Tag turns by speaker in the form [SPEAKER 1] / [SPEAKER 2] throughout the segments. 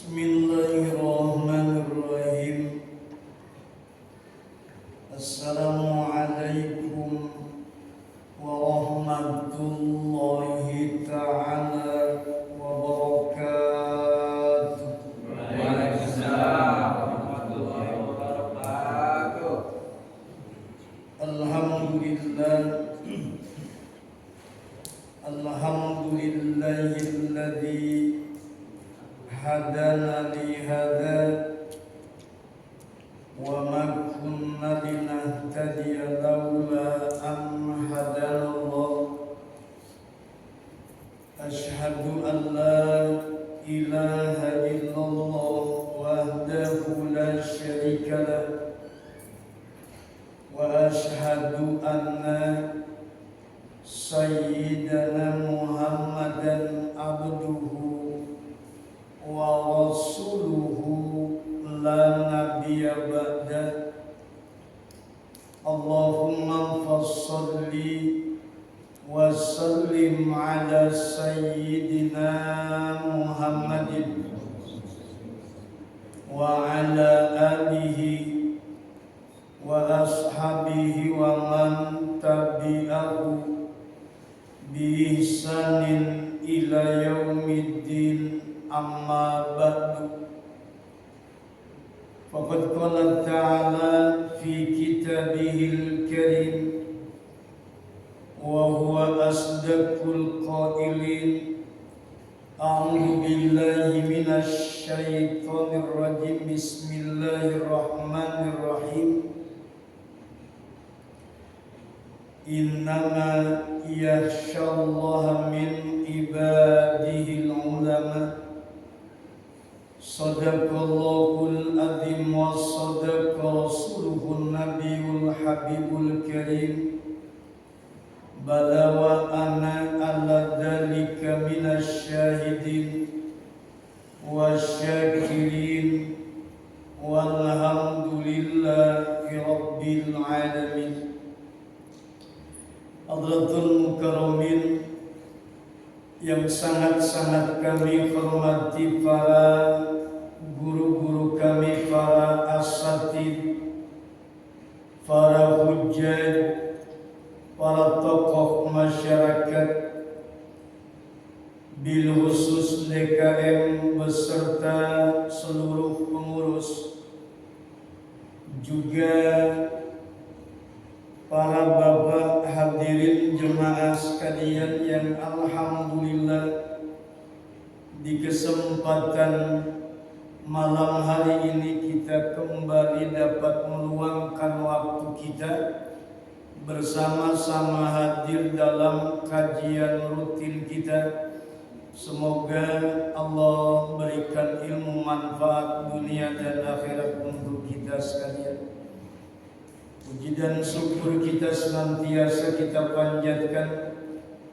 [SPEAKER 1] Bismillahirrahmanirrahim. Assalamualaikum warahmatullahi ta'ala wabarakatuh.
[SPEAKER 2] Waalaikumsalam warahmatullahi wabarakatuh.
[SPEAKER 1] Alhamdulillahilladzi hadana li hadza wa ma kunna linahtadiya laula an hadana Allah. Asyhadu an la ilaha illallah wahdahu la syarika lah wa asyhadu anna sayyidana Muhammadan abduhu wa rasuluhu la nabiyya ba'da. Allahumma fassalli wa sallim ala sayyidina Muhammadin wa ala alihi wa ashabihi wa man tabi'ahu bi ihsanin ila yaumiddin, amma ba'du. Faqad qala ta'ala fi kitabihil karim wa huwa asdaqul qailin. A'udzu billahi minasy syaithanir rajim. Bismillahirrahmanirrahim. Innama yakhshallaha min ibadihil ulama. Sadaqallahul azim wa sadaqa rasuluhun nabiyul habibul karim. Bala wa ana ala dhalika minasy syahidin wa syakirin walhamdulillahi rabbil alamin. Hadratul mukarramin yang sangat-sangat kami hormati, para guru-guru kami, para asatid, para hujjaj, para tokoh masyarakat, bil khusus DKM beserta seluruh pengurus, juga para bapak hadirin jemaah sekalian yang alhamdulillah di kesempatan malam hari ini kita kembali dapat meluangkan waktu kita bersama-sama hadir dalam kajian rutin kita. Semoga Allah berikan ilmu manfaat dunia dan akhirat untuk kita sekalian. Puji dan syukur kita senantiasa kita panjatkan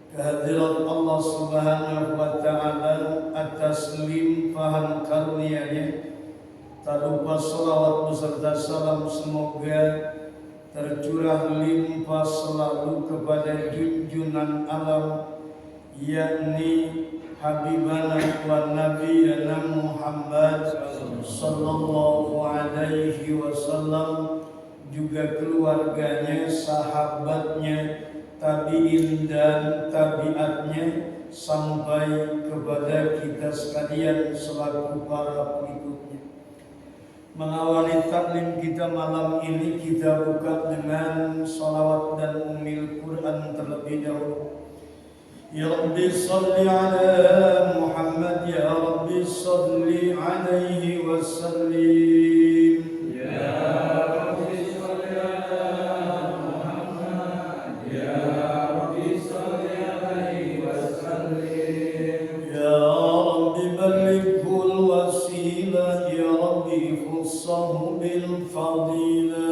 [SPEAKER 1] kehadirat Allah Subhanahu wa ta'ala atas limpahan karunia-Nya. Tak lupa salawat beserta salam semoga tercurah limpah selalu kepada junjungan alam, yakni Habibana wa Nabiyana Muhammad sallallahu alaihi wasallam, juga keluarganya, sahabatnya, tabi'in dan tabi'atnya, sampai kepada kita sekalian selaku para pengikutnya. Mengawali taklim kita malam ini, kita buka dengan salawat dan ummil Quran terlebih dahulu. Ya Rabbi salli ala Muhammad, Ya Rabbi salli alaihi wa sallim. بالفضيلة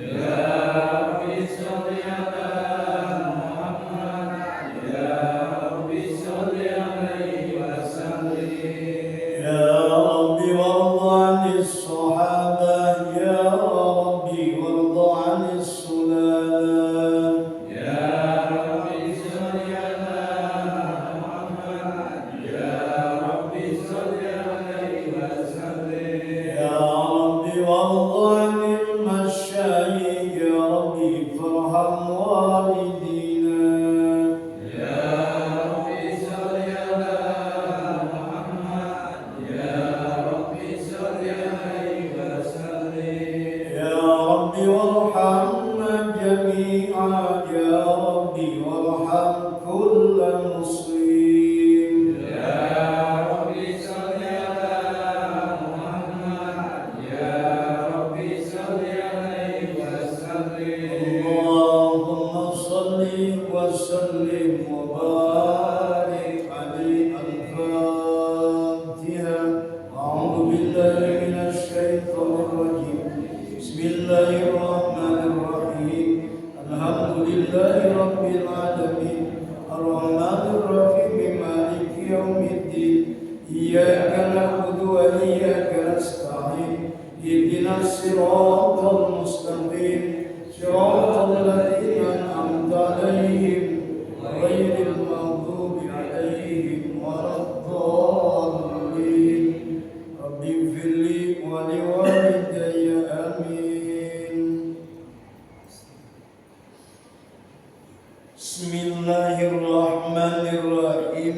[SPEAKER 2] يا رب صل على محمد يا رب صل عليه وسلم
[SPEAKER 1] يا رب وارض عن الصحابة يا رب وارض عن السلالة
[SPEAKER 2] يا رب صل على محمد يا رب صل عليه
[SPEAKER 1] إياك نعبد وإياك نستعين اهدنا الصراط المستقيم صراط الذين أنعمت عليهم غير المغضوب عليهم ولا الضالين رب اغفر لي ولوالدي آمين. Bismillahirrahmanirrahim.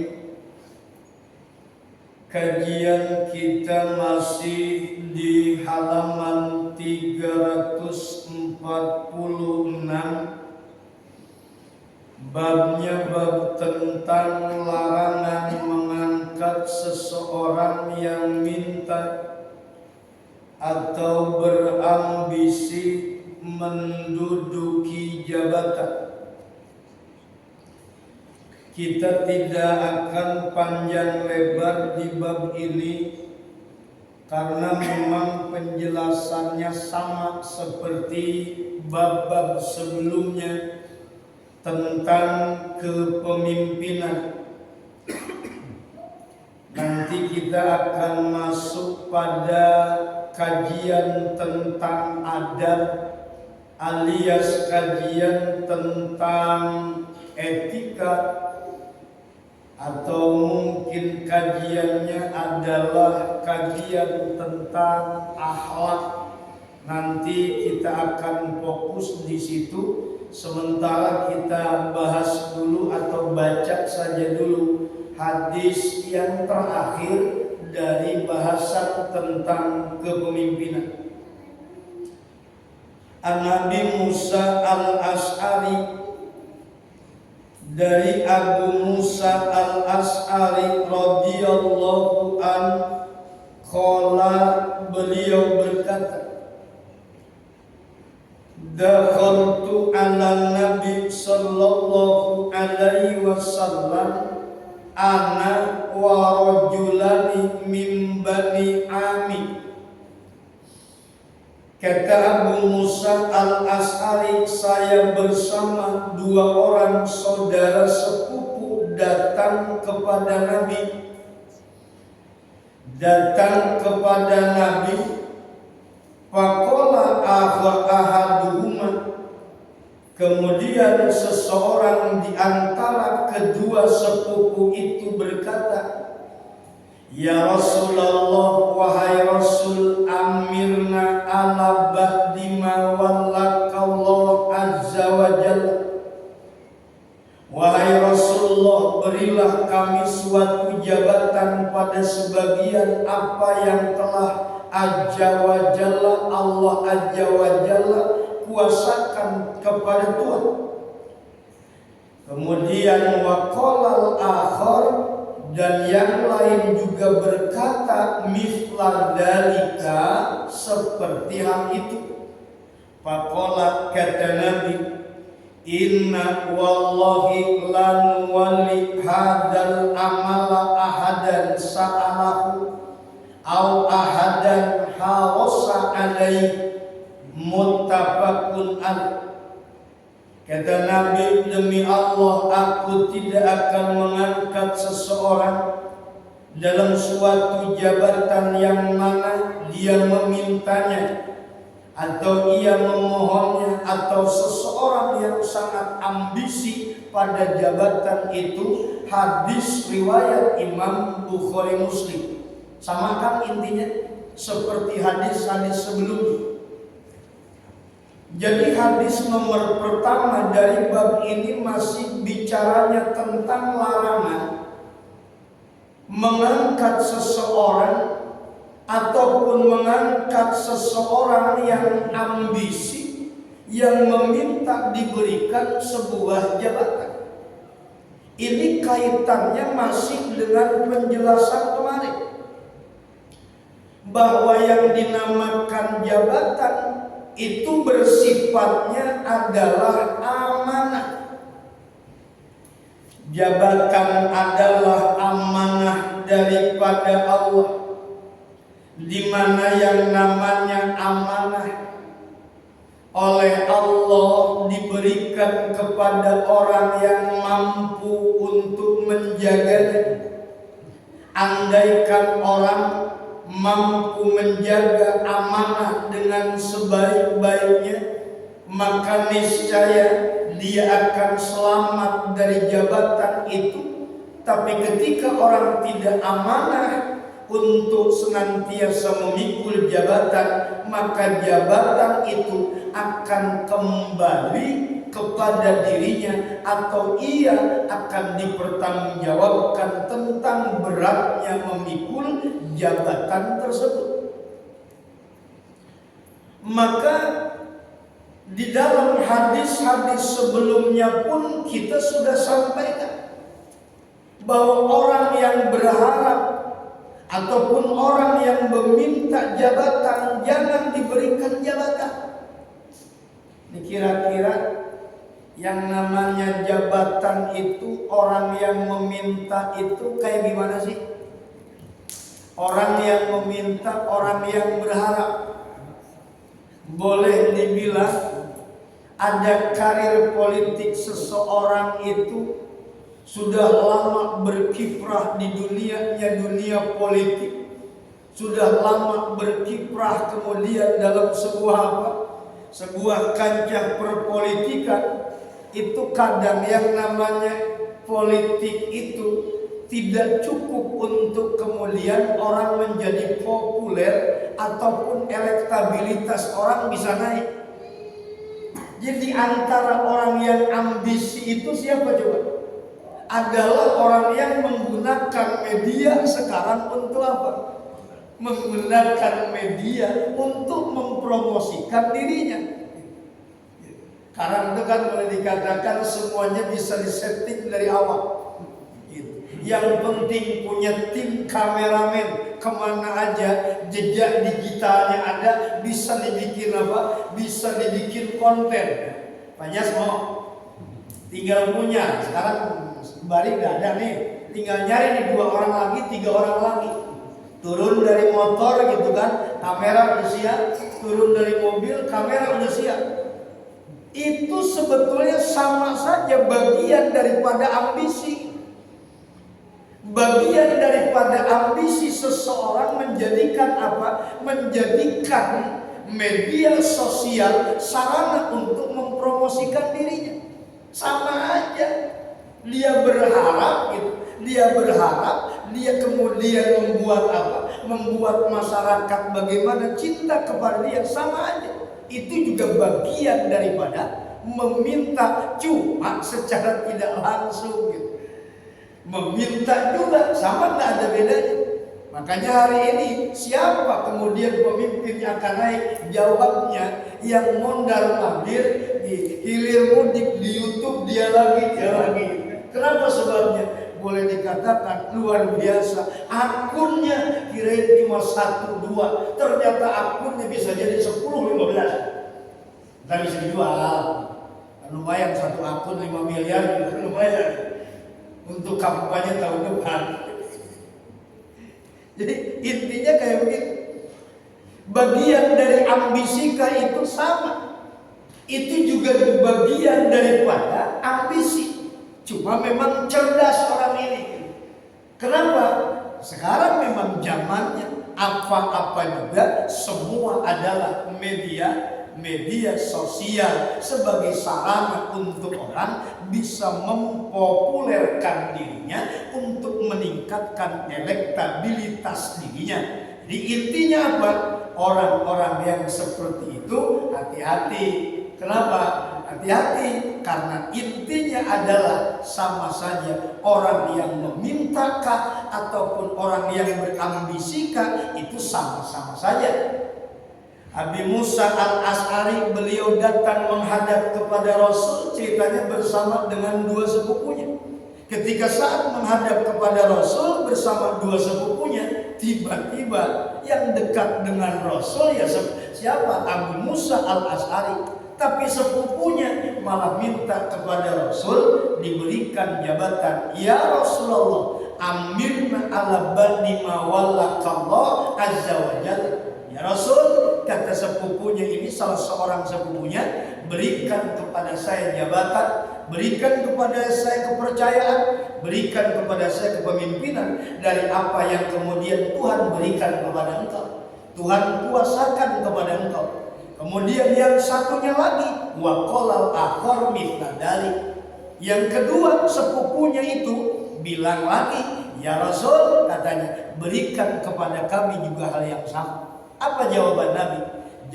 [SPEAKER 1] Kajian kita masih di halaman 346. Babnya bab tentang larangan mengangkat seseorang yang minta atau berambisi menduduki jabatan. Kita tidak akan panjang lebar di bab ini karena memang penjelasannya sama seperti bab-bab sebelumnya tentang kepemimpinan. Nanti kita akan masuk pada kajian tentang adab alias kajian tentang etika, atau mungkin kajiannya adalah kajian tentang akhlak. Nanti kita akan fokus di situ. Sementara kita bahas dulu atau baca saja dulu hadis yang terakhir dari bahasan tentang kepemimpinan. An-Nabi Musa al-Ash'ari, dari Abu Musa al-Ash'ari radhiyallahu an, qala, beliau berkata, dakhaltu ala Nabi sallallahu alaihi wasallam ana wa rajulani min bani Ami. Kata Abu Musa al-Ash'ari, saya bersama dua orang saudara sepupu datang kepada Nabi. Faqala ahaduhuma, kemudian seseorang di antara kedua sepupu itu berkata, ya Rasulullah, wahai Rasul, amirna ala ba'di ma wallakallahu azza wa jalla. Wahai Rasulullah, berilah kami suatu jabatan pada sebagian apa yang telah azza wa jalla, Allah azza wa jalla kuasakan kepada Tuhan. Kemudian waqala al-akhar, dan yang lain juga berkata mithla dalika, seperti hal itu. Faqala, kata Nabi, inna wallahi lan wali hadal amala ahadan sa'alahu au ahadan hawasa alaih, muttafaqun alaih. Kata Nabi, demi Allah, aku tidak akan mengangkat seseorang dalam suatu jabatan yang mana dia memintanya atau ia memohonnya, atau seseorang yang sangat ambisi pada jabatan itu. Hadis riwayat Imam Bukhari Muslim. Sama kan intinya seperti hadis-hadis sebelumnya. Jadi hadis nomor pertama dari bab ini masih bicaranya tentang larangan mengangkat seseorang ataupun mengangkat seseorang yang ambisi, yang meminta diberikan sebuah jabatan. Ini kaitannya masih dengan penjelasan kemarin, bahwa yang dinamakan jabatan itu bersifatnya adalah amanah. Jabatan adalah amanah daripada Allah, di mana yang namanya amanah oleh Allah diberikan kepada orang yang mampu untuk menjaganya. Andaikan orang mampu menjaga amanah dengan sebaik-baiknya, maka niscaya dia akan selamat dari jabatan itu. Tapi ketika orang tidak amanah untuk senantiasa memikul jabatan, maka jabatan itu akan kembali kepada dirinya, atau ia akan dipertanggungjawabkan tentang beratnya memikul jabatan tersebut. Maka di dalam hadis-hadis sebelumnya pun kita sudah sampaikan bahwa orang yang berharap ataupun orang yang meminta jabatan jangan diberikan jabatan. Ini kira-kira yang namanya jabatan itu, orang yang meminta itu kayak gimana sih? Orang yang meminta, orang yang berharap. Boleh dibilang ada karir politik seseorang itu sudah lama berkiprah di dunia politik, sudah lama berkiprah kemudian dalam sebuah kancah perpolitikan. Itu kadang yang namanya politik itu tidak cukup untuk kemudian orang menjadi populer ataupun elektabilitas orang bisa naik. Jadi antara orang yang ambisi itu siapa coba? Adalah orang yang menggunakan media sekarang untuk apa? Menggunakan media untuk mempromosikan dirinya. Karena itu kan boleh dikatakan semuanya bisa disetting dari awal. Yang penting punya tim kameramen, kemana aja jejak digitalnya ada, bisa dibikin apa? Bisa dibikin konten. Banyak mau tinggal punya. Sekarang Bali nggak ada nih, tinggal nyari nih 2 orang lagi, 3 orang lagi. Turun dari motor gitu kan, kamera udah siap. Turun dari mobil, kamera udah siap. Itu sebetulnya sama saja bagian daripada ambisi. Bagian daripada ambisi seseorang menjadikan apa? Menjadikan media sosial sarana untuk mempromosikan dirinya. Sama aja. Dia berharap gitu. Dia kemudian membuat apa? Membuat masyarakat bagaimana cinta kepada dia. Sama aja. Itu juga bagian daripada meminta, cuma secara tidak langsung gitu. Meminta juga sama, nggak ada bedanya. Makanya hari ini siapa kemudian pemimpin yang akan naik? Jawabnya yang mondar mandir, di hilir mudik di YouTube dia lagi. Kenapa sebabnya? Boleh dikatakan luar biasa. Akunnya kirain cuma 1-2, ternyata akunnya bisa jadi 10-15. Nggak bisa dijual. Lumayan satu akun 5 miliar, lumayan untuk kampanye tahun depan. Jadi intinya kayak begitu. Bagian dari ambisika itu sama. Itu juga bagian daripada ambisi. Cuma memang cerdas orang ini. Kenapa? Sekarang memang zamannya apa-apa juga semua adalah media sosial sebagai sarana untuk orang bisa mempopulerkan dirinya, untuk meningkatkan elektabilitas dirinya. Jadi intinya apa? Orang-orang yang seperti itu hati-hati. Kenapa? Hati-hati, karena intinya adalah sama saja orang yang memintakah ataupun orang yang berambisika itu sama-sama saja. Abi Musa al-Ash'ari beliau datang menghadap kepada Rasul, ceritanya bersama dengan 2 sepupunya. Ketika saat menghadap kepada Rasul bersama 2 sepupunya, tiba-tiba yang dekat dengan Rasul ya siapa? Abi Musa al-Ash'ari. Tapi sepupunya malah minta kepada Rasul diberikan jabatan. Ya Rasulullah, amirna ala bani ma wallakallah azza wa jalla. Ya Rasul, kata sepupunya ini, salah seorang sepupunya, berikan kepada saya jabatan berikan kepada saya kepercayaan, berikan kepada saya kepemimpinan dari apa yang kemudian Tuhan berikan kepada engkau. Tuhan kuasakan kepada engkau. Kemudian yang satunya lagi, wa qala akhar mithla dzalik. Yang kedua, sepupunya itu bilang lagi, ya Rasul, katanya, berikan kepada kami juga hal yang sama. Apa jawaban Nabi?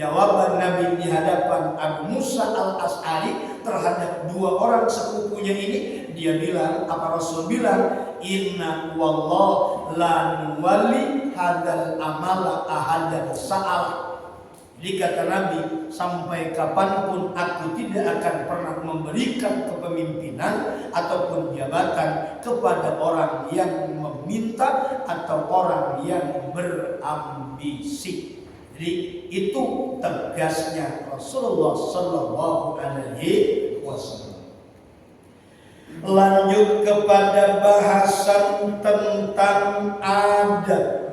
[SPEAKER 1] Jawaban Nabi di hadapan Abu Musa al-Ash'ari terhadap dua orang sepupunya ini, dia bilang, apa Rasul bilang, inna wallah la nuwalli hadal amala ahadan sa'al. Jadi kata Nabi, sampai kapanpun aku tidak akan pernah memberikan kepemimpinan ataupun jabatan kepada orang yang meminta atau orang yang berambisi. Jadi itu tegasnya Rasulullah Sallallahu Alaihi Wasallam. Lanjut kepada bahasan tentang adat.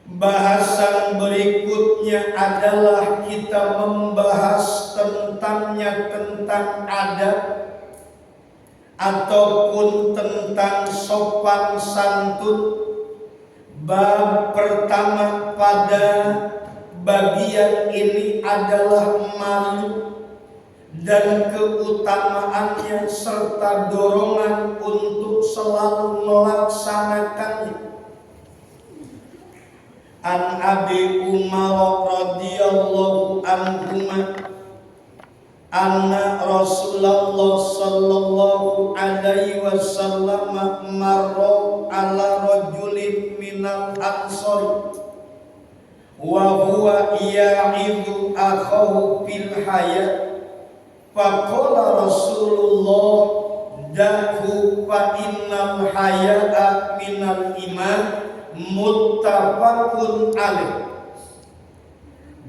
[SPEAKER 1] Bahasan berikutnya adalah kita membahas tentang adat ataupun tentang sopan santun. Bab pertama pada bagian ini adalah malu dan keutamaannya serta dorongan untuk selalu melaksanakannya. An Abi Umar radhiyallahu anhu anna Rasulullah sallallahu alaihi wasallam marra ala rajulin minal ansar wa huwa ya'idhu akhahu fil hayat faqala Rasulullah dahu fa innal hayata minal iman. Muttafaqun alaih.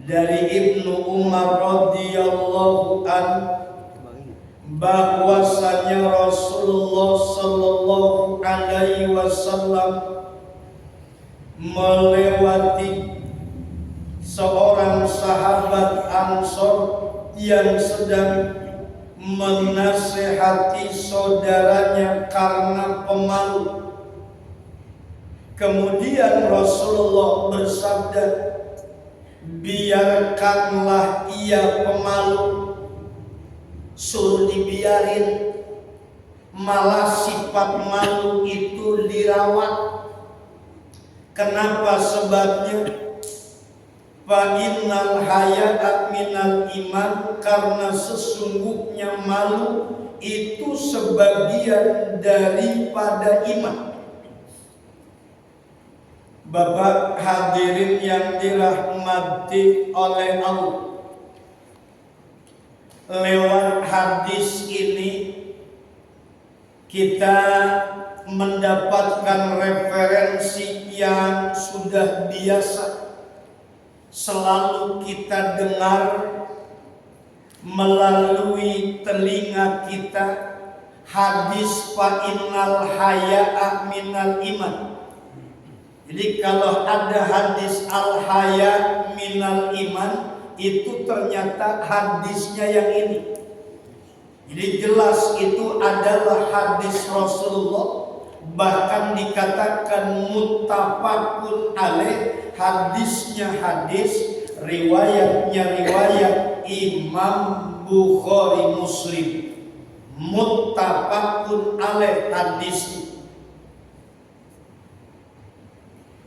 [SPEAKER 1] Dari Ibnu Umar radhiyallahu anhu bahwasanya Rasulullah sallallahu alaihi wasallam melewati seorang sahabat Ansor yang sedang menasihati saudaranya karena pemalu. Kemudian Rasulullah bersabda, biarkanlah ia pemalu, suruh dibiarin, malah sifat malu itu dirawat. Kenapa sebabnya? Fa innal hayata minal iman, karena sesungguhnya malu itu sebagian daripada iman. Bapak hadirin yang dirahmati oleh Allah, lewat hadis ini kita mendapatkan referensi yang sudah biasa selalu kita dengar melalui telinga kita, hadis fa innal haya'a minal iman. Jadi kalau ada hadis al-haya minal iman, itu ternyata hadisnya yang ini. Jadi jelas itu adalah hadis Rasulullah. Bahkan dikatakan muttafaqun alaih, hadisnya hadis, riwayatnya riwayat Imam Bukhari Muslim. Muttafaqun alaih hadisnya.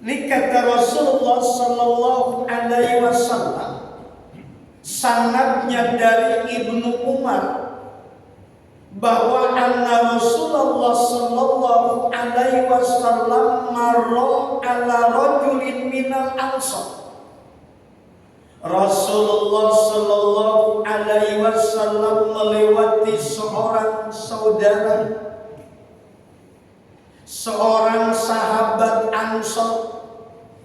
[SPEAKER 1] Ini kata Rasulullah Sallallahu Alaihi Wasallam, sanadnya dari Ibnu Umar, bahwa anna Rasulullah Sallallahu Alaihi Wasallam marra ala rajulin minal ansar. Rasulullah Sallallahu Alaihi Wasallam melewati seorang saudara, seorang sahabat Ansor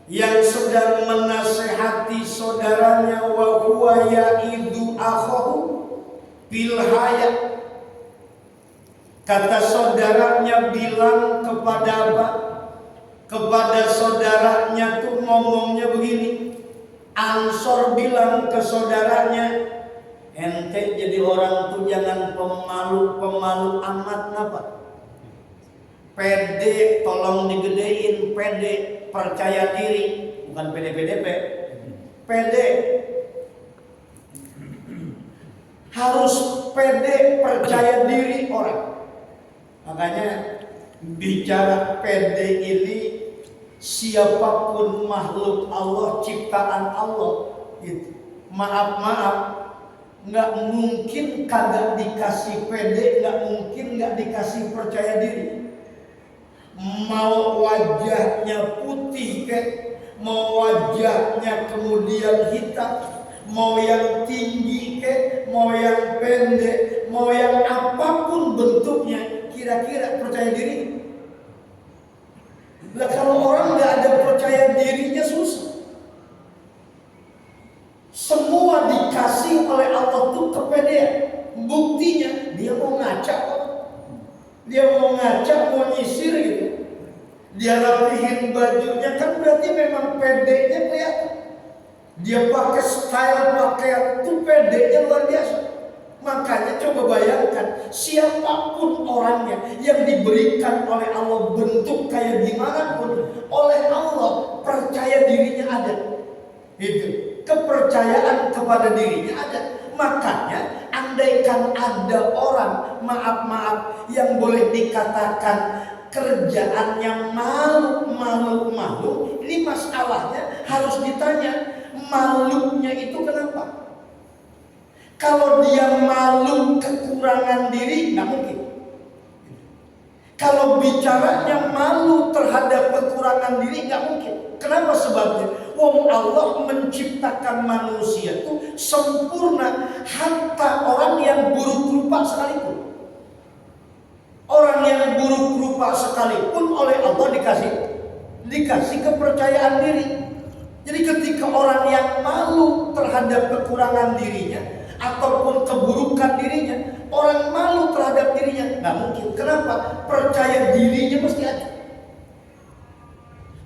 [SPEAKER 1] yang sedang menasehati saudaranya, wa huwa ya'idhu akhahu fil hayat. Kata saudaranya bilang kepada apa? Kepada saudaranya tuh ngomongnya begini. Ansor bilang ke saudaranya, Ente jadi orang tuh jangan pemalu amat napa. Pede, tolong digedein, pede, percaya diri, bukan pede-pede, pede. Harus pede, percaya diri orang. Makanya bicara pede ini, siapapun makhluk Allah, ciptaan Allah, gitu. Maaf, nggak mungkin kagak dikasih pede, nggak mungkin nggak dikasih percaya diri. Mau wajahnya putih kek, mau wajahnya kemudian hitam, mau yang tinggi kek, mau yang pendek, mau yang apapun bentuknya, kira-kira percaya diri? Lah kalau orang nggak ada percaya dirinya susah. Semua dikasih oleh Allah tuh kepedean. Buktinya dia mau ngaca, mau nyisir gitu. Dia rapihin bajunya kan berarti memang pedenya kelihatan. Dia pakai style pakaian tuh pedenya luar biasa. Makanya coba bayangkan, siapapun orangnya yang diberikan oleh Allah bentuk kayak gimana pun, oleh Allah percaya dirinya ada. Itu kepercayaan kepada dirinya ada. Makanya andaikan ada orang maaf yang boleh dikatakan kerjaannya malu, ini masalahnya harus ditanya malunya itu kenapa? Kalau dia malu kekurangan diri, nggak mungkin. Kalau bicaranya malu terhadap kekurangan diri, nggak mungkin. Kenapa sebabnya? Wong Allah menciptakan manusia itu sempurna, hatta orang yang buruk rupa sekalipun. Orang yang buruk rupa sekalipun oleh Allah dikasih kepercayaan diri. Jadi ketika orang yang malu terhadap kekurangan dirinya ataupun keburukan dirinya, orang malu terhadap dirinya, nggak mungkin. Kenapa? Percaya dirinya mesti ada.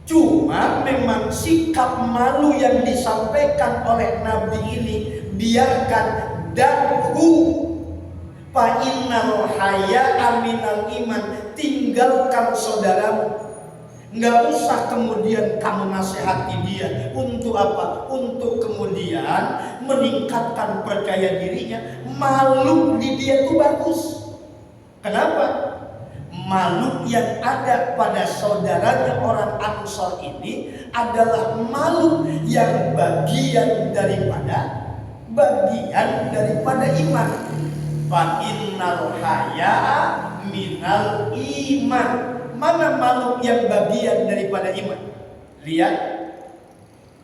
[SPEAKER 1] Cuma memang sikap malu yang disampaikan oleh Nabi ini, biarkan dahu fa innal haya'a minal iman, tinggalkan saudaramu. Nggak usah kemudian kamu nasihati dia. Untuk apa? Untuk kemudian meningkatkan percaya dirinya. Malu di dia itu bagus. Kenapa? Malu yang ada pada saudaranya orang Ansor ini adalah malu yang bagian daripada iman. Fa innal haya'a minal iman. Mana malu yang bagian daripada iman? Lihat,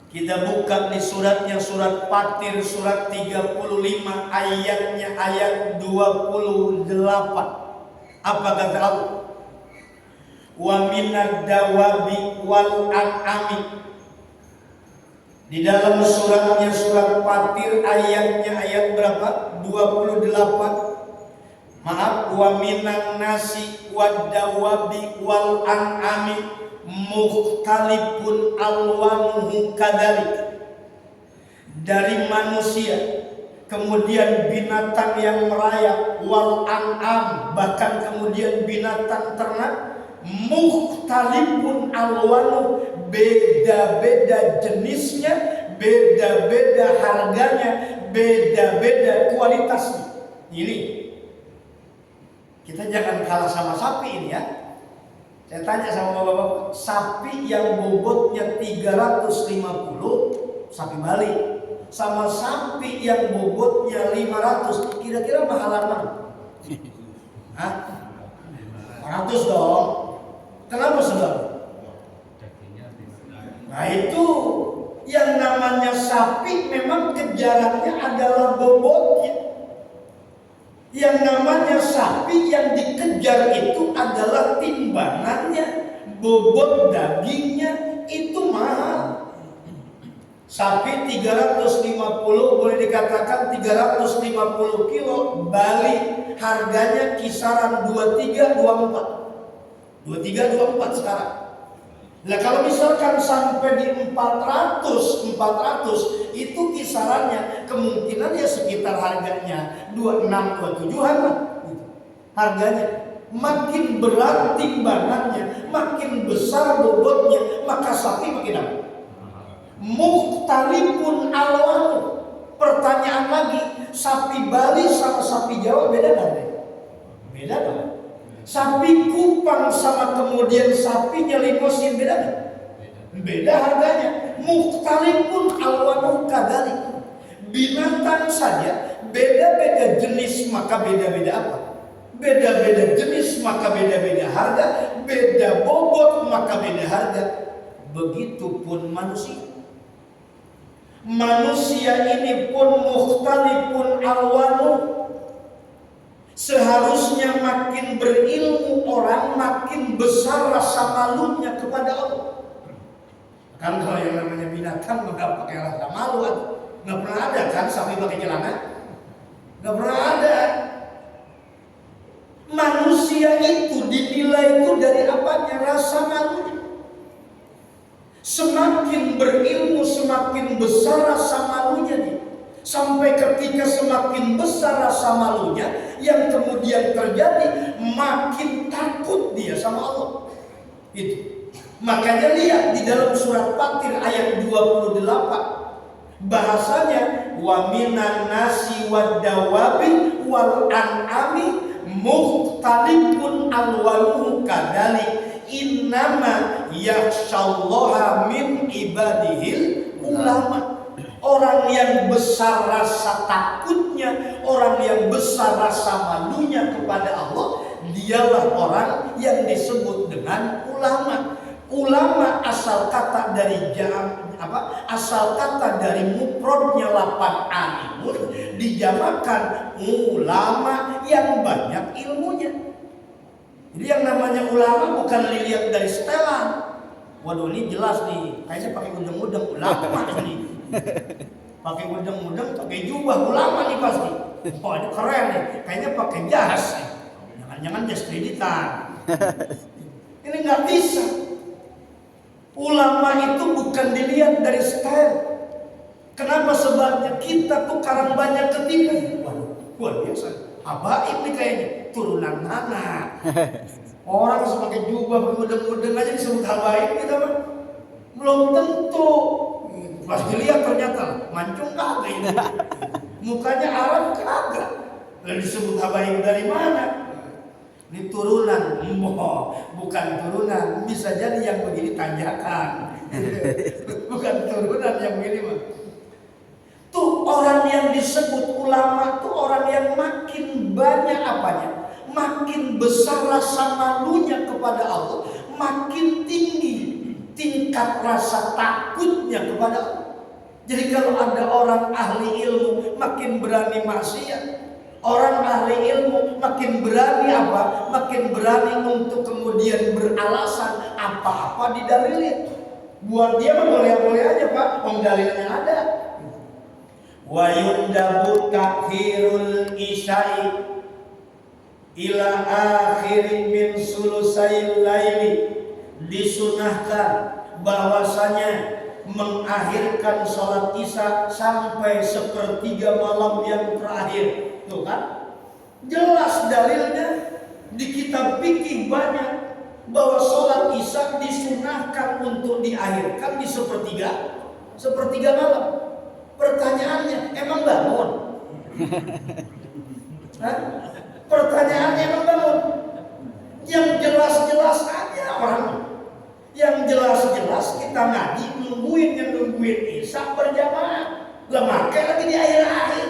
[SPEAKER 1] kita buka di suratnya, surat Fatir, surat 35 ayatnya, ayat 28. Apa kata Allah? Wa minad dawabi wal an'ami. Di dalam suratnya, surat Fatir ayatnya, ayat berapa? 28. Maaf, wa minan nasi wad dawabi wal an'ami mukhtalifun alwanuhu kadzalik. Dari manusia, kemudian binatang yang merayap, wal an'am, bahkan kemudian binatang ternak, mukhtalifun alwanu, beda-beda jenisnya, beda-beda harganya, beda-beda kualitasnya. Ini kita jangan kalah sama sapi ini ya. Saya tanya sama bapak-bapak, sapi yang bobotnya 350, sapi Bali, sama sapi yang bobotnya 500, kira-kira mahalan mana? Hah? 100 dong. Kenapa saudara? Nah itu yang namanya sapi memang kejarannya adalah bobotnya. Yang namanya sapi yang dikejar itu adalah timbangannya, bobot dagingnya itu mahal. Sapi 350, boleh dikatakan 350 kilo Bali, harganya kisaran 23-24 sekarang. Nah kalau misalkan sampai di 400 itu kisarannya kemungkinan ya sekitar harganya 26-27-an lah gitu. Harganya makin berat timbangannya, makin besar bobotnya, maka sapi makin apa? Mukhtalifun alwanu. Pertanyaan lagi, sapi Bali sama sapi Jawa beda nggak? Beda dong. Sapi Kupang sama kemudian sapinya limosin beda nggak? Beda harganya. Mukhtalifun alwanu kadalik. Binatang saja beda-beda jenis maka beda-beda apa? Beda-beda jenis maka beda-beda harga. Beda bobot maka beda harga. Begitupun manusia. Manusia ini pun mukhtalifun alwanu. Seharusnya makin berilmu orang makin besar rasa malunya kepada Allah. Kan kalau yang namanya binatang nggak pakai rasa malu, nggak pernah ada kan sapi pakai celana, nggak pernah ada. Manusia itu dinilai itu dari apanya? Rasa malunya. Semakin berilmu semakin besar rasa malunya dia. Sampai ketika semakin besar rasa malunya, yang kemudian terjadi makin takut dia sama Allah. Itu. Makanya lihat di dalam surat Fatir ayat 28. Bahasanya wa minan nasi wad dawabi wal an'ami mukhtalifun alwanuhu kadalik innama yakhsyallaha min ibadihil ulama. Orang yang besar rasa takutnya, orang yang besar rasa malunya kepada Allah, dialah orang yang disebut dengan ulama. Ulama asal kata dari asal kata dari mufradnya lapan alimun, dijamakan ulama yang banyak ilmunya. Jadi yang namanya ulama bukan dilihat dari setelan. Waduh ini jelas nih, kayaknya pakai udeng-udeng ulama nih. Pakai udeng-udeng, pakai jubah ulama nih pasti. Oh ini keren nih, kayaknya pakai jas. Jangan-jangan jas kreditan. Ini nggak bisa. Ulama itu bukan dilihat dari style. Kenapa? Sebabnya kita tuh karang banyak ketipu. Waduh, luar biasa. Habaib nih kayaknya, turunan mana? Orang pakai jubah, pakai udeng-udeng aja disebut habaib kita mah. Belum tentu. Pas dilihat ternyata mancung kagak ini. Mukanya Arab kagak. Lalu disebut habaib dari mana? Ini turunan, bukan turunan. Bisa jadi yang begini tanjakan. Bukan turunan yang begini mah. Tuh orang yang disebut ulama tuh orang yang makin banyak apanya? Makin besar rasa malunya kepada Allah, makin tinggi tingkat rasa takutnya kepada Allah. Jadi kalau ada orang ahli ilmu makin berani maksiat, orang ahli ilmu makin berani apa? Makin berani untuk kemudian beralasan apa-apa didalilin. Buat dia mah boleh-boleh aja Pak, dalilnya ada. Wa yundabu takhirul isya'i ila akhirin min sulusail laili. Disunahkan bahwasanya mengakhirkan sholat isya sampai sepertiga malam yang terakhir. Tuh kan? Jelas dalilnya di kitab fikih banyak bahwa sholat isya disunahkan untuk diakhirkan di sepertiga malam. Pertanyaannya, emang bangun? Pertanyaannya emang bangun? Yang jelas-jelas aja orang. Yang jelas-jelas kita ngaji nungguin isya berjamaah. Lemake lagi di akhir-akhir.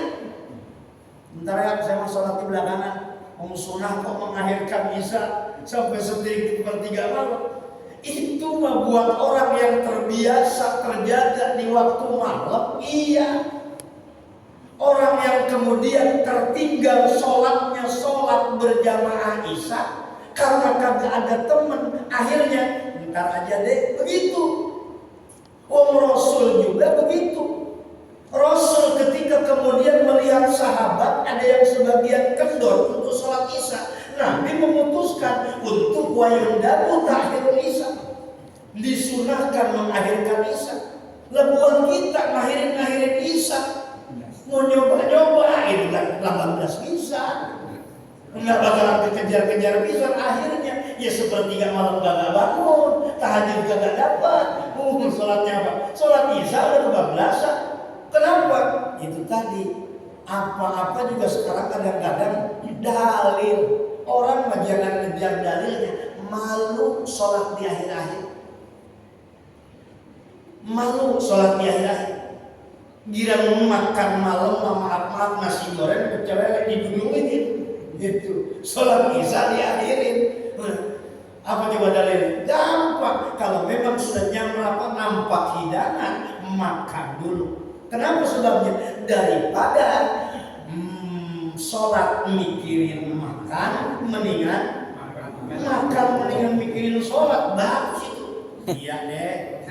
[SPEAKER 1] Bentar ya, saya mau sholat di belakangan. Mau sunah kok mengakhirkan isya sampai sepertiga malam. Itu mah buat orang yang terbiasa terjaga di waktu malam, iya. Orang yang kemudian tertinggal sholatnya sholat berjamaah isya karena kagak ada teman, akhirnya ntar aja deh, begitu. Rasul juga begitu. Rasul ketika kemudian melihat sahabat ada yang sebagian kendor untuk sholat isya, Nabi memutuskan untuk wayundabu takhirul isya. disunahkan mengakhirkan Isa. Lebuan kita ngakhirin Isa. Mau nyoba-nyoba itu kan 18 bisa. Enggak bakalan kejar-kejar bisa akhirnya. Ya sepertiga malam gak bangun, tahajud gak dapat. Sholatnya apa? Sholat Isya udah 12-an. Kenapa? Itu tadi. Apa-apa juga sekarang kadang-kadang dalil. Orang mah jangan ngejar dalilnya. Malu sholat di akhir-akhir. Malu sholat di akhir-akhir. Girang makan malam maaf nasi goreng kecewek diduluin gitu. Sholat Isya diakhirin. Apa coba dalil? Gampang. Kalau memang sudah nampak hidangan, makan dulu. Kenapa sebabnya? Daripada sholat mikirin makan, mendingan makan mendingan mikirin sholat. Bagus itu. Iya deh.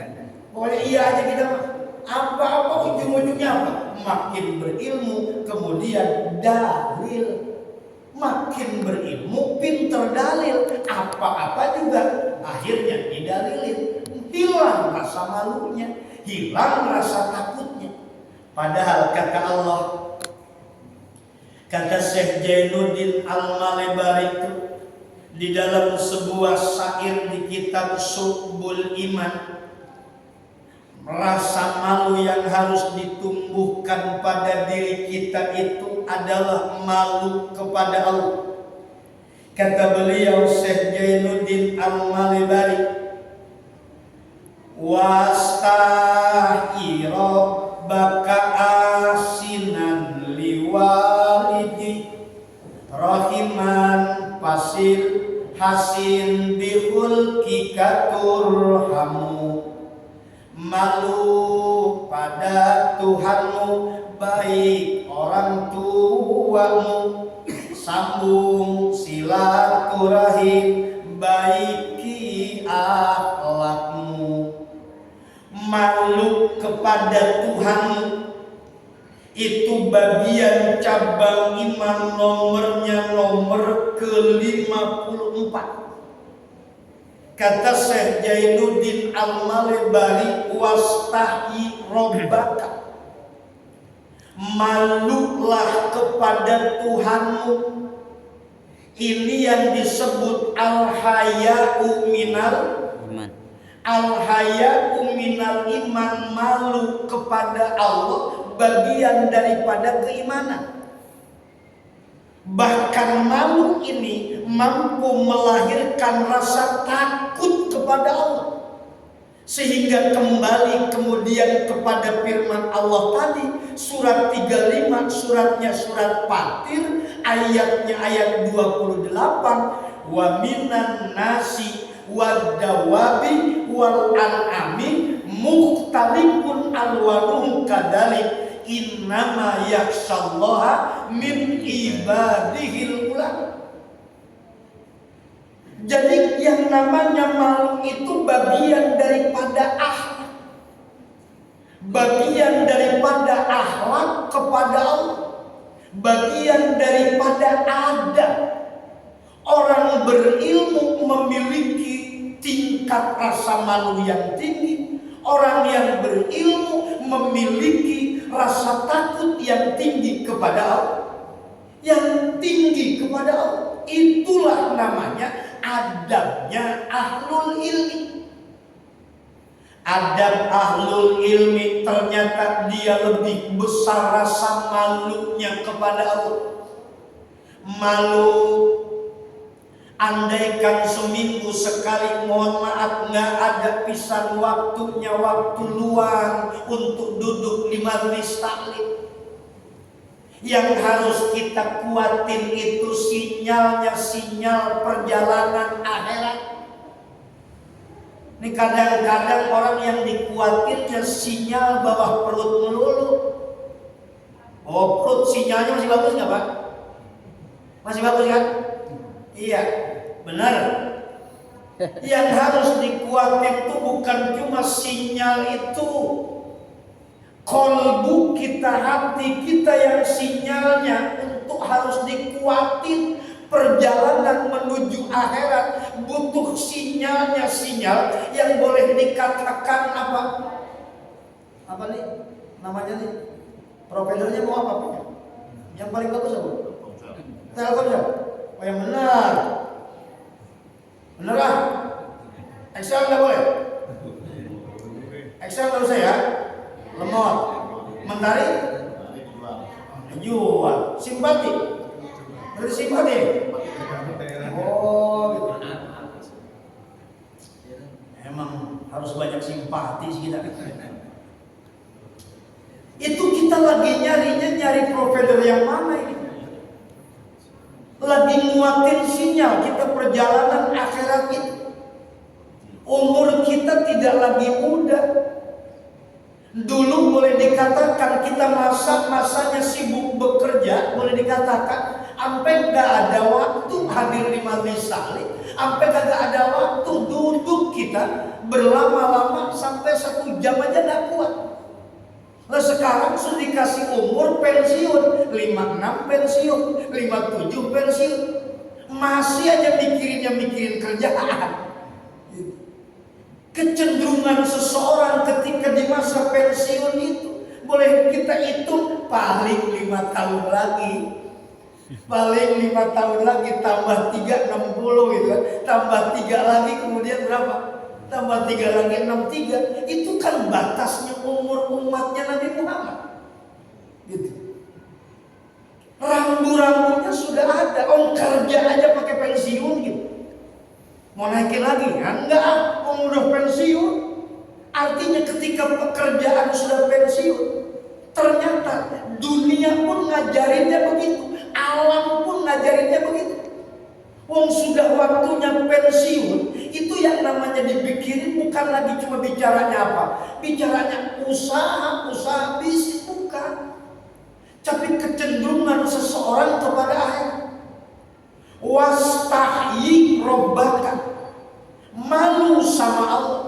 [SPEAKER 1] Pokoknya iya aja kita mah. Apa-apa ujung-ujungnya apa? Makin berilmu, kemudian dalil. Makin berilmu, pinter dalil. Apa-apa juga akhirnya didalilin. Hilang rasa malunya, hilang rasa takutnya. Padahal kata Allah, kata Syekh Jainuddin Al-Malebari itu di dalam sebuah syair di kitab Subul Iman, rasa malu yang harus ditumbuhkan pada diri kita itu adalah malu kepada Allah. Kata beliau Syekh Jainuddin Al-Malebari, wastahi rabbaka asinan liwalidi rahiman fasil hasin bihulkika turhamu. Malu pada Tuhanmu, baik orang tuamu, sambung silaturahim, baiki akhlakmu. Malu kepada Tuhanmu itu bagian cabang iman nomornya nomor ke-54. Kata Syekh Jainuddin Al-Malebari, wastahi robbaka, malulah kepada Tuhanmu. Ini yang disebut al-haya'u minal iman. Al-haya'u minal iman, malu kepada Allah bagian daripada keimanan. Bahkan malu ini mampu melahirkan rasa takut kepada Allah. Sehingga kembali kemudian kepada firman Allah tadi, surat 35, suratnya surat Fatir, ayatnya ayat 28, wa minan nasi wad dawabi wal an'ami mukhtalifun alwanuhum kadalik innama yakhshallaha min ibadihil ulama. Jadi yang namanya malu itu bagian daripada akhlak, bagian daripada akhlak kepada Allah, bagian daripada adab. Orang berilmu memiliki tingkat rasa malu yang tinggi. Orang yang berilmu memiliki rasa takut yang tinggi kepada Allah, yang tinggi kepada Allah. Itulah namanya adabnya ahlul ilmi. Adab ahlul ilmi ternyata dia lebih besar rasa malunya kepada Allah. Malu, andaikan seminggu sekali, mohon maaf, nggak ada pisan waktunya, waktu luang untuk duduk di majelis taklim. Yang harus kita kuatin itu sinyalnya, sinyal perjalanan akhirat. Ini kadang-kadang orang yang dikuatinnya sinyal bawah perut melulu. Oh, perut sinyalnya masih bagus nggak Pak? Masih bagus kan? Iya, benar. Yang harus dikuatin itu bukan cuma sinyal itu. Kolbu kita, hati kita yang sinyalnya untuk harus dikuatin. Perjalanan menuju akhirat butuh sinyal yang boleh dikatakan apa? Apa nih? Namanya nih? Propellernya mau apa? Yang paling bagus apa? Telkomsel. Oh yang benar. Bener ah? Excel nggak boleh? Excel nggak usah ya? Lemot. Mentari? Jual. Simpati? Berarti simpati? Oh gitu. Emang harus banyak simpati sih kita. Itu kita lagi nyari provider yang mana ini? Lagi nguatin sinyal kita perjalanan akhirat itu. Umur kita tidak lagi muda. Dulu boleh dikatakan kita masanya sibuk bekerja, boleh dikatakan sampai gak ada waktu hadir di majelis taklim, sampai gak ada waktu duduk kita berlama-lama sampai 1 jam aja gak kuat. Nah sekarang sudah dikasih umur pensiun, 56 pensiun, 57 pensiun, masih aja mikirin kerjaan. Kecenderungan seseorang ketika di masa pensiun itu boleh kita hitung paling 5 tahun lagi. Paling 5 tahun lagi tambah 3 60 gitu kan. Tambah 3 lagi kemudian berapa? Tambah 3 lagi 63. Itu kan batasnya umur umatnya Nabi Muhammad. Gitu. Rambu-rambunya sudah ada. Orang kerja aja pakai pensiun gitu. Mau naikin lagi? Ya, enggak, udah pensiun. Artinya ketika pekerjaan sudah pensiun, ternyata dunia pun ngajarinnya begitu, alam pun ngajarinnya begitu. Wong sudah waktunya pensiun, itu yang namanya dipikirin bukan lagi cuma bicaranya apa, bicaranya usaha bisnis bukan, tapi kecenderungan seseorang kepada akhirat. Wastahyi robbaka, malu sama Allah.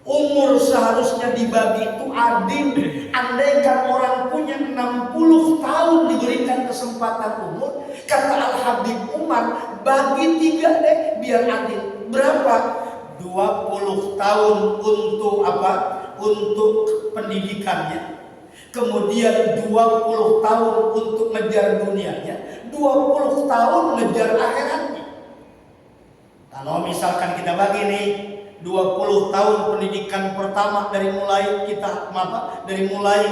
[SPEAKER 1] Umur seharusnya dibagi itu adil. Andaikan orang punya 60 tahun diberikan kesempatan umur, kata Al-Habib Umar, bagi 3 deh biar adil. Berapa? 20 tahun untuk apa? Untuk pendidikannya. Kemudian 20 tahun untuk ngejar dunianya, 20 tahun ngejar akhiratnya. Kalau misalkan kita bagi nih 20 tahun pendidikan pertama dari mulai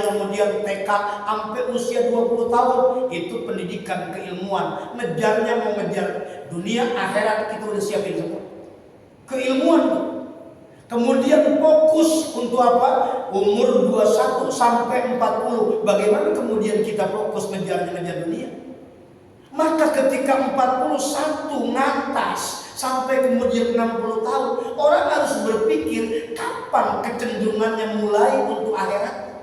[SPEAKER 1] kemudian TK sampai usia 20 tahun itu pendidikan keilmuan. Ngejarnya mau ngejar dunia akhirat kita udah siapin semua. Keilmuan tuh. Kemudian fokus untuk apa? Umur 21 sampai 40. Bagaimana kemudian kita fokus ngejar dunia? Maka ketika 41 ngatas sampai kemudian 60 tahun, orang harus berpikir kapan kecenderungannya mulai untuk akhirat.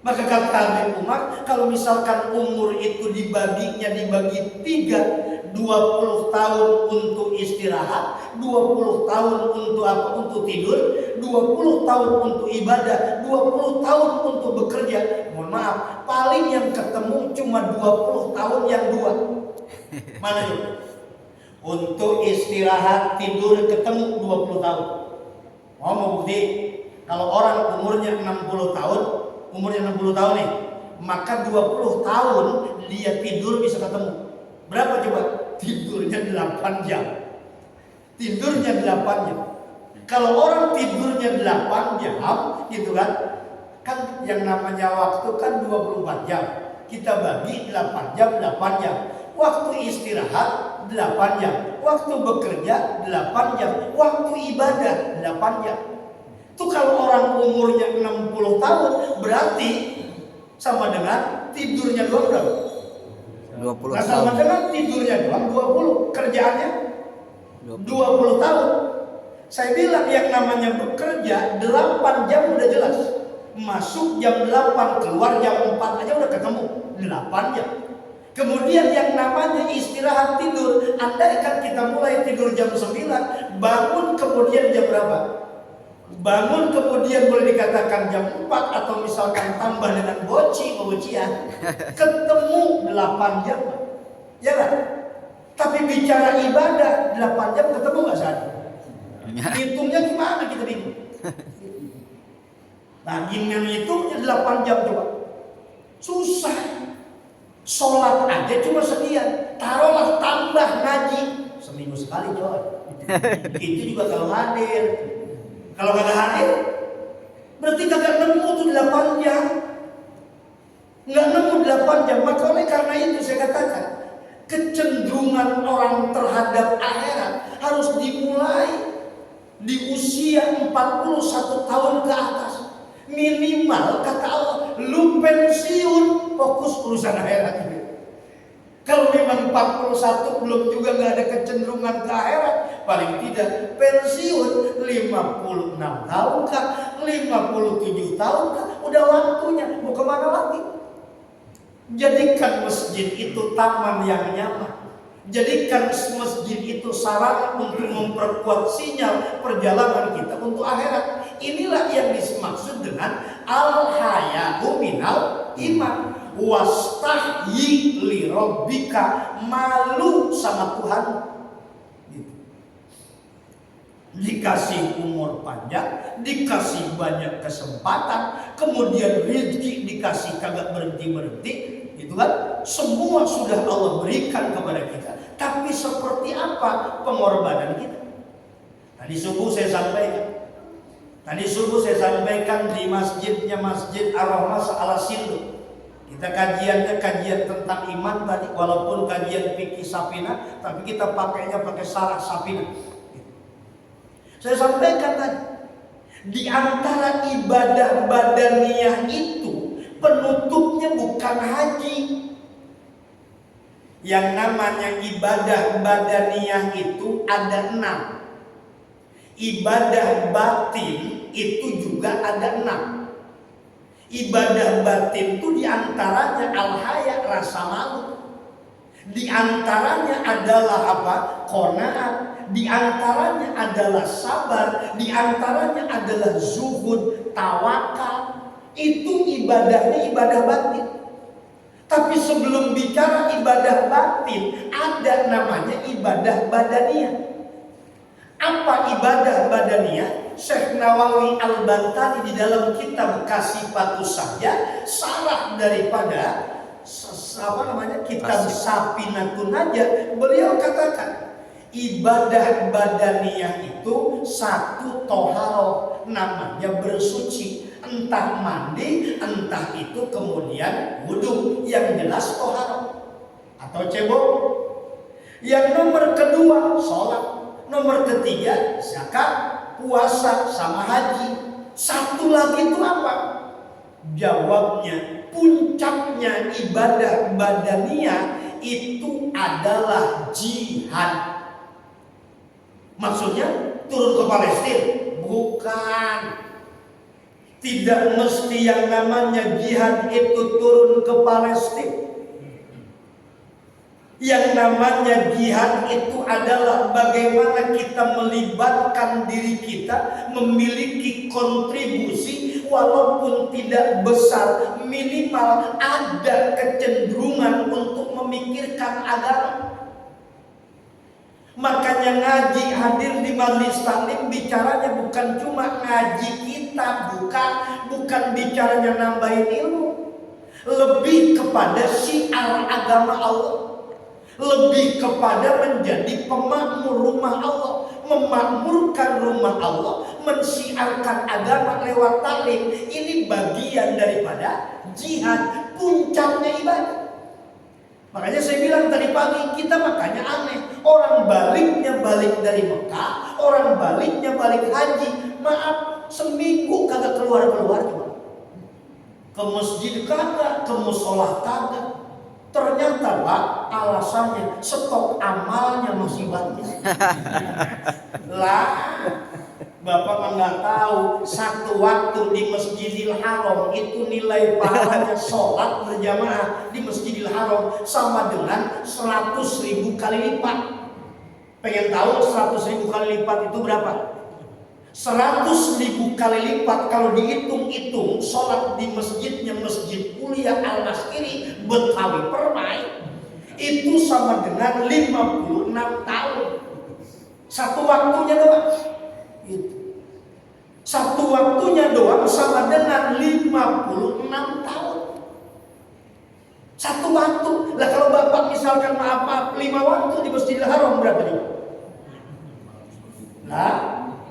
[SPEAKER 1] Maka kata Habib Umar, kalau misalkan umur itu dibagi 3, 20 tahun untuk istirahat, 20 tahun untuk apa? Untuk tidur, 20 tahun untuk ibadah, 20 tahun untuk bekerja. Mohon maaf, paling yang ketemu cuma 20 tahun yang 2. Mana itu? Untuk istirahat, tidur ketemu 20 tahun. Mau bukti? Kalau orang umurnya 60 tahun, nih, maka 20 tahun dia tidur bisa ketemu. Berapa coba? Tidurnya 8 jam. Tidurnya 8 jam. Kalau orang tidurnya 8 jam, gitu kan? Kan yang namanya waktu kan 24 jam. Kita bagi 8 jam, 8 jam. Waktu istirahat 8 jam. Waktu bekerja 8 jam. Waktu ibadah 8 jam. Itu kalau orang umurnya 60 tahun berarti sama dengan tidurnya doang berapa?
[SPEAKER 3] 20
[SPEAKER 1] nah,
[SPEAKER 3] tahun.
[SPEAKER 1] sama dengan tidurnya doang 20, kerjaannya 20 tahun. Saya bilang yang namanya bekerja 8 jam udah jelas. Masuk jam 8, keluar jam 4 aja udah ketemu 8 jam. Kemudian yang namanya istirahat tidur, andaikan kita mulai tidur jam 9, bangun kemudian jam berapa? Bangun kemudian boleh dikatakan jam 4 atau misalkan tambah dengan bocian, ketemu 8 jam. Ya kan? Tapi bicara ibadah 8 jam ketemu nggak sehari? Hitungnya gimana kita bingung. Nah, gimana hitungnya 8 jam coba? Susah. Sholat aja cuma sekian. Taruhlah tambah ngaji seminggu sekali coy. Itu juga kalau hadir. Kalau kagak hadir, berarti kagak nemu tuh 8 jam. Nggak nemu 8 jam. Maka oleh karena itu saya katakan, kecenderungan orang terhadap akhirat harus dimulai di usia 41 tahun ke atas. Minimal kata Allah, lu pensiun fokus urusan akhirat ini. Kalau memang 41 belum juga nggak ada kecenderungan ke akhirat, paling tidak pensiun 56 tahun kah, 57 tahun kah, udah waktunya. Mau kemana lagi? Jadikan masjid itu taman yang nyaman. Jadikan masjid itu sarana untuk memperkuat sinyal perjalanan kita untuk akhirat. Inilah yang dimaksud dengan al-haya'u minal iman. Wastahyi li rabbika, malu sama Tuhan. Gitu. Dikasih umur panjang, dikasih banyak kesempatan, kemudian rezeki dikasih kagak berhenti-berhenti, gitu kan? Semua sudah Allah berikan kepada kita. Tapi seperti apa pengorbanan kita? Tadi subuh saya sampaikan di masjidnya Masjid Ar-Rahmah Al Sindu. Kita kajiannya kajian tentang iman tadi, walaupun kajian fikih Safinah, tapi kita pakainya pakai syarah Safinah. Saya sampaikan tadi, di antara ibadah badaniyah itu penutupnya bukan haji. Yang namanya ibadah badaniyah itu ada 6. Ibadah batin itu juga ada 6. Ibadah batin itu diantaranya al-haya, rasa malu. Diantaranya adalah apa? Qanaat. Diantaranya adalah sabar. Diantaranya adalah zuhud, tawakal. Itu ibadahnya ibadah batin. Tapi sebelum bicara ibadah batin, ada namanya ibadah badaniyah. Apa ibadah badaniyah? Syekh Nawawi Al-Bantani di dalam kitab Kasifatus Saja, syarah daripada kitab Safinatun Najah, beliau katakan ibadah badaniyah itu satu toharoh, namanya bersuci. Entah mandi, entah itu kemudian wudu, yang jelas toharoh atau cebok. Yang nomor kedua sholat, nomor ketiga zakat, puasa sama haji. Satu lagi itu apa? Jawabnya, puncaknya ibadah badaniyah itu adalah jihad. Maksudnya turun ke Palestina? Bukan. Tidak mesti yang namanya jihad itu turun ke Palestina. Yang namanya jihad itu adalah bagaimana kita melibatkan diri kita, memiliki kontribusi walaupun tidak besar, minimal ada kecenderungan untuk memikirkan agama. Makanya ngaji, hadir di majelis taklim, bicaranya bukan cuma ngaji kita, bukan bicaranya nambahin ilmu, lebih kepada syiar agama Allah, lebih kepada menjadi pemakmur rumah Allah, memakmurkan rumah Allah, mensyiarkan agama lewat taklim. Ini bagian daripada jihad, puncaknya ibadah. Makanya saya bilang tadi pagi, kita makanya aneh. Orang baliknya balik dari Mekah, orang baliknya balik haji. Maaf, seminggu kagak keluar-keluar cuma. Ke masjid kagak, ke musola kagak. Ternyata Pak, alasannya stok amalnya masih banyak. Lah, Bapak nggak tahu, satu waktu di Masjidil Haram itu nilai pahalanya sholat berjamaah di Masjidil Haram sama dengan 100.000 kali lipat. Pengen tahu 100.000 kali lipat itu berapa? 100.000 kali lipat kalau dihitung-hitung sholat di masjidnya Masjid Kuliah Al-Maskiri Betawi Permai, Itu sama dengan 56 tahun. Satu waktunya doang. Itu. Satu waktunya doang sama dengan 56 tahun. Satu waktu. Lah kalau Bapak misalkan maaf 5 waktu di Masjidil Haram berapa nih? Nah,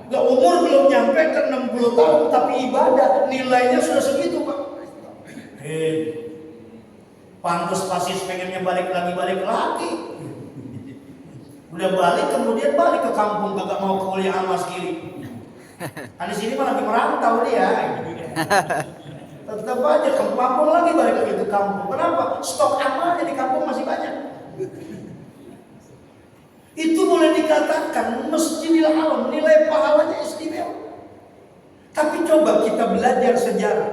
[SPEAKER 1] gak umur belum nyampe ke 60 tahun tapi ibadah nilainya sudah segitu, Pak. Pantes pasis pengennya balik lagi. Udah balik kemudian balik ke kampung, kagak mau kuliah Mas Kiri. Kan di sini malah lagi merantau dia. Tetap aja ke kampung lagi, balik lagi ke kampung. Kenapa? Stok amalnya di kampung masih banyak. Itu boleh dikatakan Masjidil Haram nilai pahalanya istimewa. Tapi coba kita belajar sejarah.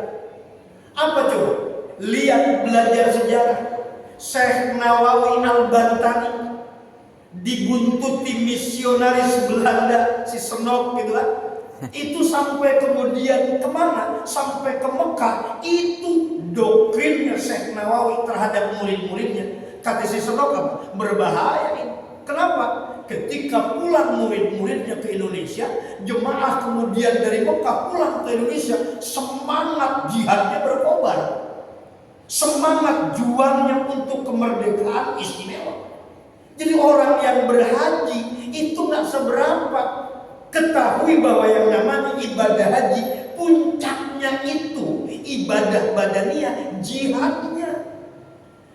[SPEAKER 1] Apa coba? Lihat belajar sejarah. Syekh Nawawi Al-Bantani dibuntuti misionaris Belanda, si Senok gitu kan. Itu sampai kemudian kemana? Sampai ke Mekah. Itu doktrinnya Syekh Nawawi terhadap murid-muridnya. Kata si Senok apa? Berbahaya ini. Kenapa? Ketika pulang murid-muridnya ke Indonesia, jemaah kemudian dari Mekah pulang ke Indonesia, semangat jihadnya berkobar. Semangat juangnya untuk kemerdekaan istimewa. Jadi orang yang berhaji itu gak seberapa. Ketahui bahwa yang namanya ibadah haji, puncaknya itu ibadah badaniyah, jihadnya.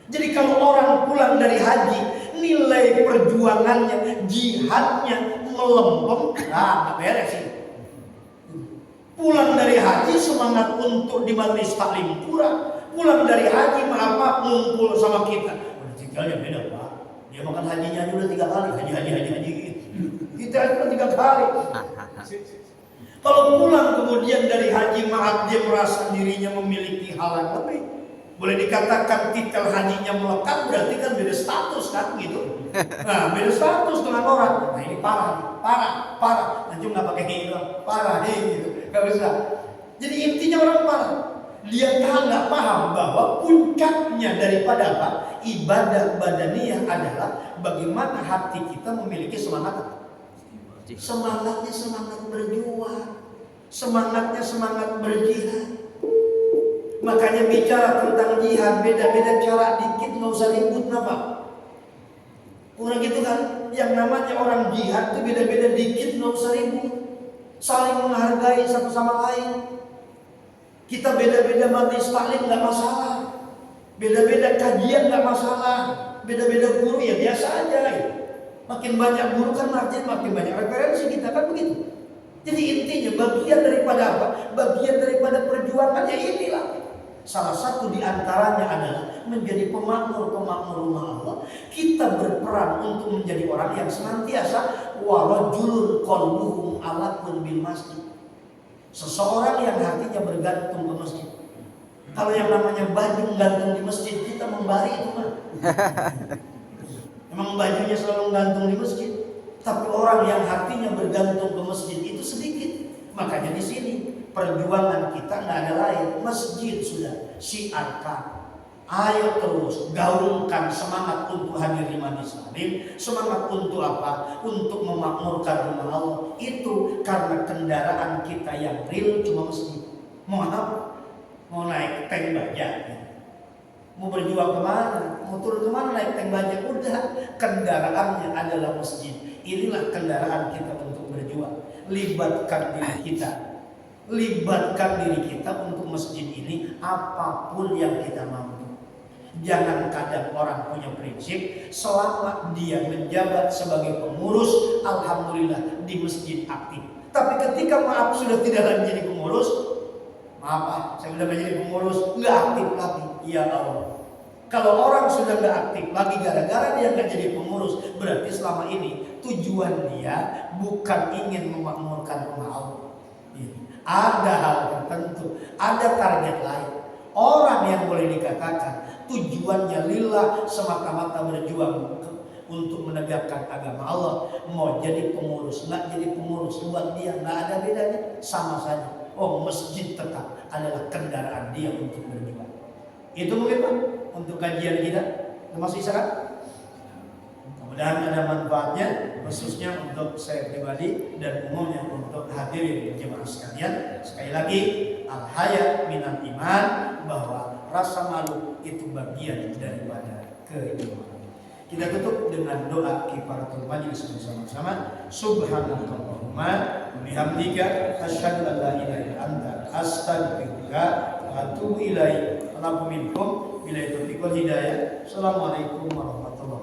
[SPEAKER 1] Jadi kalau orang pulang dari haji, nilai perjuangannya, jihadnya melempem, nah beres ini. Pulang dari haji semangat untuk di majelis taklim pura. Pulang dari haji maaf ngumpul sama kita. Tinggalnya beda Pak. Dia makan hajinya aja udah 3 kali, haji gitu. Kita aja 3 kali. Kalau pulang kemudian dari haji maaf dia merasa dirinya memiliki hal yang lebih. Boleh dikatakan titel hajinya melekat, berarti kan beda status kan gitu. Nah beda status dengan orang. Nah ini parah. Nanti nggak pakai ini doang, parah gitu. Gak bisa. Jadi intinya orang parah. Dia nggak paham bahwa puncaknya daripada apa? Ibadah badaniyah adalah bagaimana hati kita memiliki semangat. Semangatnya semangat berjuang, semangatnya semangat berjihad. Makanya bicara tentang jihad beda-beda cara, dikit nggak usah ribut, kenapa? Orang gitu kan, yang namanya orang jihad itu beda-beda dikit nggak usah ribut, saling menghargai satu sama lain. Kita beda-beda majelis taklim nggak masalah, beda-beda kajian nggak masalah, beda-beda guru ya biasa aja. Makin banyak guru kan artinya makin banyak referensi kita kan begitu. Jadi intinya bagian daripada apa? Bagian daripada perjuangan ya inilah. Salah satu di antaranya adalah menjadi pemakmur rumah Allah. Kita berperan untuk menjadi orang yang senantiasa warajulun qalbuhum ala bil masjid. Seseorang yang hatinya bergantung ke masjid. Kalau yang namanya baju gantung di masjid, kita membari itu kan. Emang bajunya selalu gantung di masjid. Tapi orang yang hatinya bergantung ke masjid itu sedikit. Makanya di sini perjuangan kita nggak ada lain, masjid sudah siarkan. Ayo terus gaungkan semangat untuk hadir di majelis taklim, semangat untuk apa? Untuk memakmurkan rumah Allah. Itu karena kendaraan kita yang real cuma masjid. Mau apa? Mau naik tank baja, mau berjuang kemana? Mau turun kemana naik tank baja? Udah, kendaraannya adalah masjid. Inilah kendaraan kita untuk berjuang. Libatkan diri kita untuk masjid ini apapun yang kita mampu. Jangan kadang orang punya prinsip selama dia menjabat sebagai pengurus, alhamdulillah di masjid aktif. Tapi ketika maaf sudah tidak lagi jadi pengurus, maaf Pak, saya sudah menjadi pengurus, nggak aktif lagi. Ya Allah, kalau orang sudah nggak aktif lagi gara-gara dia nggak jadi pengurus, berarti selama ini tujuan dia bukan ingin memakmurkan rumah Allah. Ada hal tertentu, ada target lain. Orang yang boleh dikatakan tujuannya lillah, semata-mata berjuang untuk menegakkan agama Allah, mau jadi pengurus, nggak jadi pengurus, buat dia nggak ada bedanya, sama saja. Oh, masjid tetap adalah kendaraan dia untuk berjuang. Itu mungkin Pak untuk kajian kita, termasuk isyarat. Mudah-mudahan ada manfaatnya, khususnya untuk saya pribadi dan umumnya untuk hadirin jemaah sekalian. Sekali lagi, al-haya minal iman, bahwa rasa malu itu bagian daripada keimanan. Kita tutup dengan doa kifaratul majlis bersama-sama. Subhanallahumma wa bihamdika asyhadu an la ilaha illa anta astaghfiruka wa atubu ilaik. Wa minkum bila itu hidayah. Assalamualaikum warahmatullahi wabarakatuh.